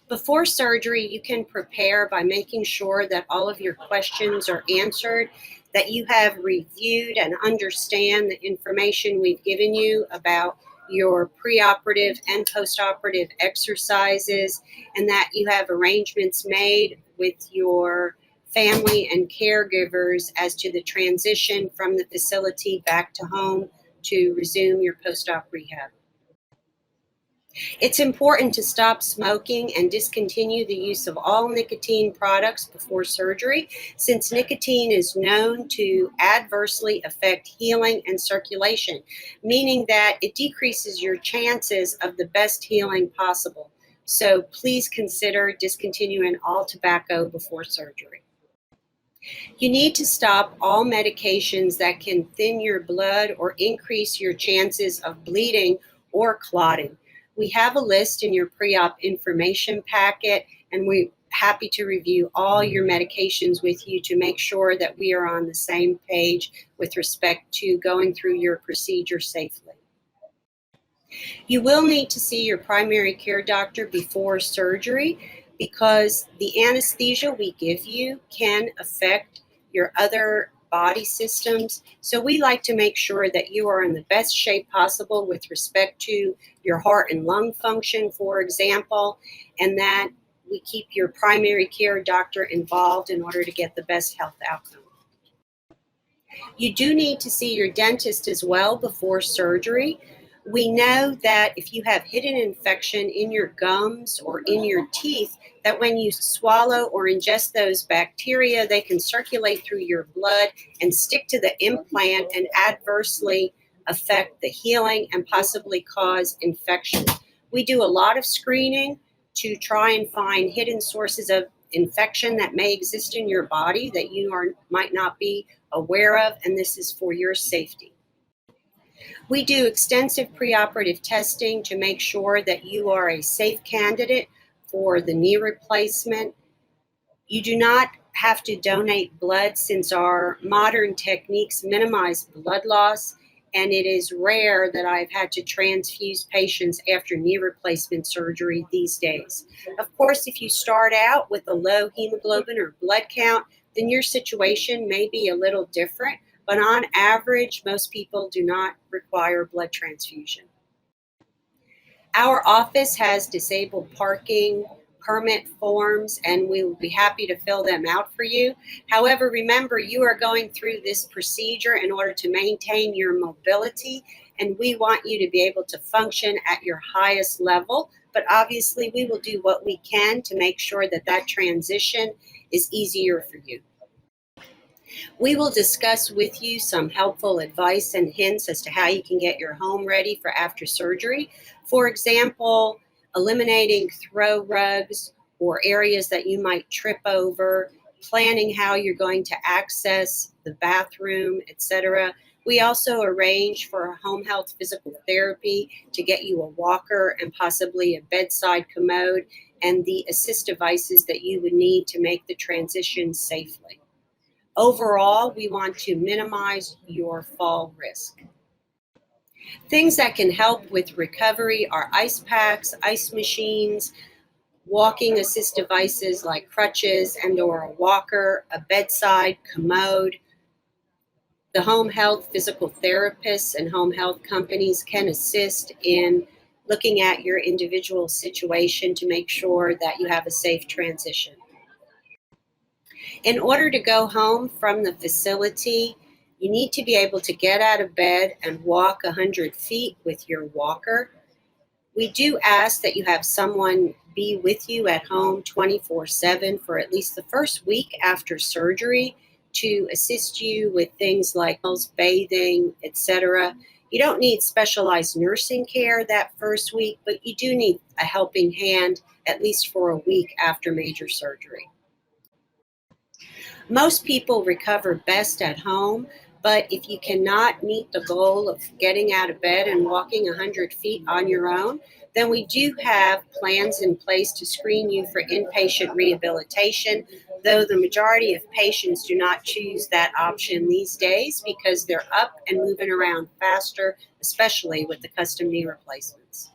Before surgery, you can prepare by making sure that all of your questions are answered, that you have reviewed and understand the information we've given you about your preoperative and postoperative exercises, and that you have arrangements made with your family and caregivers as to the transition from the facility back to home to resume your post-op rehab. It's important to stop smoking and discontinue the use of all nicotine products before surgery, since nicotine is known to adversely affect healing and circulation, meaning that it decreases your chances of the best healing possible. So please consider discontinuing all tobacco before surgery. You need to stop all medications that can thin your blood or increase your chances of bleeding or clotting. We have a list in your pre-op information packet, and we're happy to review all your medications with you to make sure that we are on the same page with respect to going through your procedure safely. You will need to see your primary care doctor before surgery because the anesthesia we give you can affect your other body systems. So we like to make sure that you are in the best shape possible with respect to your heart and lung function, for example, and that we keep your primary care doctor involved in order to get the best health outcome. You do need to see your dentist as well before surgery. We know that if you have hidden infection in your gums or in your teeth, that when you swallow or ingest those bacteria, they can circulate through your blood and stick to the implant and adversely affect the healing and possibly cause infection. We do a lot of screening to try and find hidden sources of infection that may exist in your body that you might not be aware of, and this is for your safety. We do extensive preoperative testing to make sure that you are a safe candidate for the knee replacement. You do not have to donate blood since our modern techniques minimize blood loss, and it is rare that I've had to transfuse patients after knee replacement surgery these days. Of course, if you start out with a low hemoglobin or blood count, then your situation may be a little different, but on average, most people do not require blood transfusion. Our office has disabled parking permit forms, and we will be happy to fill them out for you. However, remember, you are going through this procedure in order to maintain your mobility, and we want you to be able to function at your highest level. But obviously, we will do what we can to make sure that that transition is easier for you. We will discuss with you some helpful advice and hints as to how you can get your home ready for after surgery. For example, eliminating throw rugs or areas that you might trip over, planning how you're going to access the bathroom, etc. We also arrange for home health physical therapy to get you a walker and possibly a bedside commode and the assist devices that you would need to make the transition safely. Overall, we want to minimize your fall risk. Things that can help with recovery are ice packs, ice machines, walking assist devices like crutches and or a walker, a bedside commode. The home health physical therapists and home health companies can assist in looking at your individual situation to make sure that you have a safe transition. In order to go home from the facility, you need to be able to get out of bed and walk 100 feet with your walker. We do ask that you have someone be with you at home 24/7 for at least the first week after surgery to assist you with things like bathing, etc. You don't need specialized nursing care that first week, but you do need a helping hand at least for a week after major surgery. Most people recover best at home, but if you cannot meet the goal of getting out of bed and walking 100 feet on your own, then we do have plans in place to screen you for inpatient rehabilitation, though the majority of patients do not choose that option these days because they're up and moving around faster, especially with the custom knee replacements.